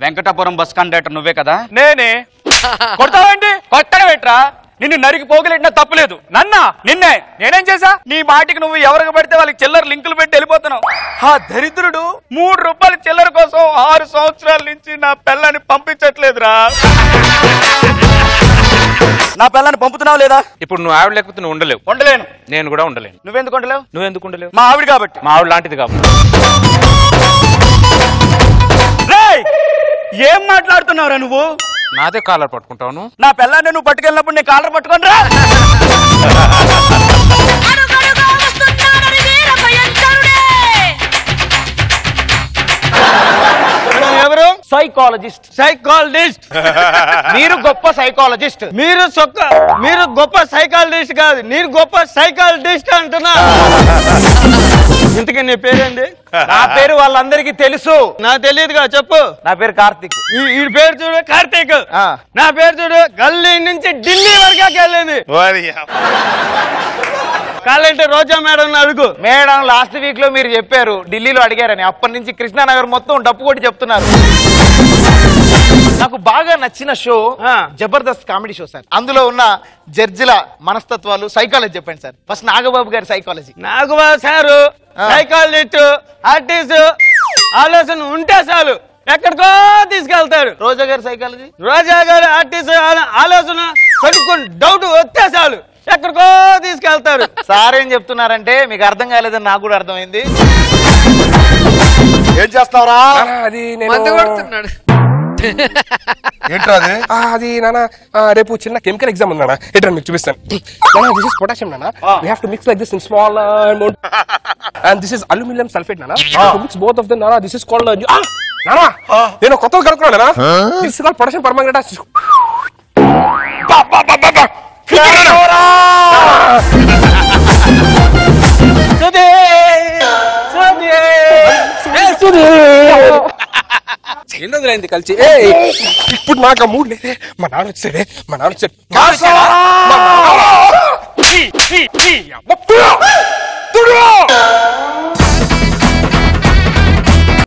Venkatapuram bus conductor నువ్వే కదా? నేనే. కొడతావేంటి? కొట్టడం ఎట్రా? నిన్ను నరికి పోగలెట్టినా తప్పులేదు. నన్నా? నిన్నే. నేనేం చేసా? నీ మాటికి నువ్వు ఎవరికి పడితే వాళ్ళకి చిల్లర లింకులు పెట్టి వెళ్ళిపోతున్నావు. ఆ దరిద్రుడు 3 రూపాయల చిల్లర కోసం 6 సంవత్సరాల నుంచి నా పిల్లని పంపించట్లేదురా. నా పిల్లని పంపుతున్నావు లేదా? ఇప్పుడు నువ్వు ఆవిడ లేకపోతే నువ్వు ఉండలేవు. ఉండలేను. నేను కూడా ఉండలేను. నువ్వెందుకు ఉండలేవు? నువ్వెందుకు ఉండలేవు? మా ఆవిడ కాబట్టి. మా ఆవిడ లాంటిది కాబట్టి. ఏం మాట్లాడుతున్నావురా నువ్వు? నాదే కాలర్ పట్టుకుంటావు. నా పిల్లాన్ని నువ్వు పట్టుకెళ్ళినప్పుడు నేను కాలర్ పట్టుకొని రా. ఎవరు? సైకాలజిస్ట్. సైకాలజిస్ట్. మీరు గొప్ప సైకాలజిస్ట్. మీరు గొప్ప సైకాలజిస్ట్ కాదు, నేను గొప్ప సైకాలజిస్ట్ అంటున్నా. ఇంతకీ నీ పేరేంటి? నా పేరు వాళ్ళందరికీ తెలుసు. నాకు తెలియదుగా, చెప్పు. నా పేరు కార్తీక్. ఈ పేరు చూడు కార్తీక్. నా పేరు చూడు గల్లీ నుంచి ఢిల్లీ వరకు వెళ్ళింది. కాలంటే రోజా మేడం అడుగు. మేడం లాస్ట్ వీక్ లో మీరు చెప్పారు ఢిల్లీలో అడిగారని. అప్పటి నుంచి కృష్ణానగర్ మొత్తం డప్పు కొట్టి చెప్తున్నారు. నాకు బాగా నచ్చిన show Jabardasth comedy show sir. అందులో ఉన్న జడ్జిల మనస్తత్వాలు సైకాలజీ చెప్పండి సార్. ఫస్ట్ నాగబాబు గారి psychology. Nagababu sir psychologist, artist, ఆలోచన ఉంటే చాలు ఎక్కడికో తీసుకెళ్తాడు. రోజా గారి సైకాలజీ. రోజా గారు ఆర్టిస్ట్, ఆలోచన కొన్ని డౌట్ వస్తే చాలు ఎక్కడికో తీసుకెళ్తారు. సార్ ఏం చెప్తున్నారంటే మీకు అర్థం కాలేదని నాకు కూడా అర్థమైంది. ఏం చేస్తావరా? అది అది నాన్న రేపు చిన్న కెమికల్ ఎగ్జామ్ ఉంది నాన్న. ఎట్లా మీకు చూపిస్తాను. దిస్ ఇస్ పొటాషియం నాన్న. We have to mix like this in small amount. And this is aluminum sulfate నాన్న. To mix both of them నాన్న. This is called నాన్న నేను కొత్తగా కనుక్కున్నాను నాన్న. This is called potassium permanganate. ఎన్ని రోజులైంది కలిసి. ఇప్పుడు నాకు మూడు లేదే. మా నాన్న వచ్చాడే.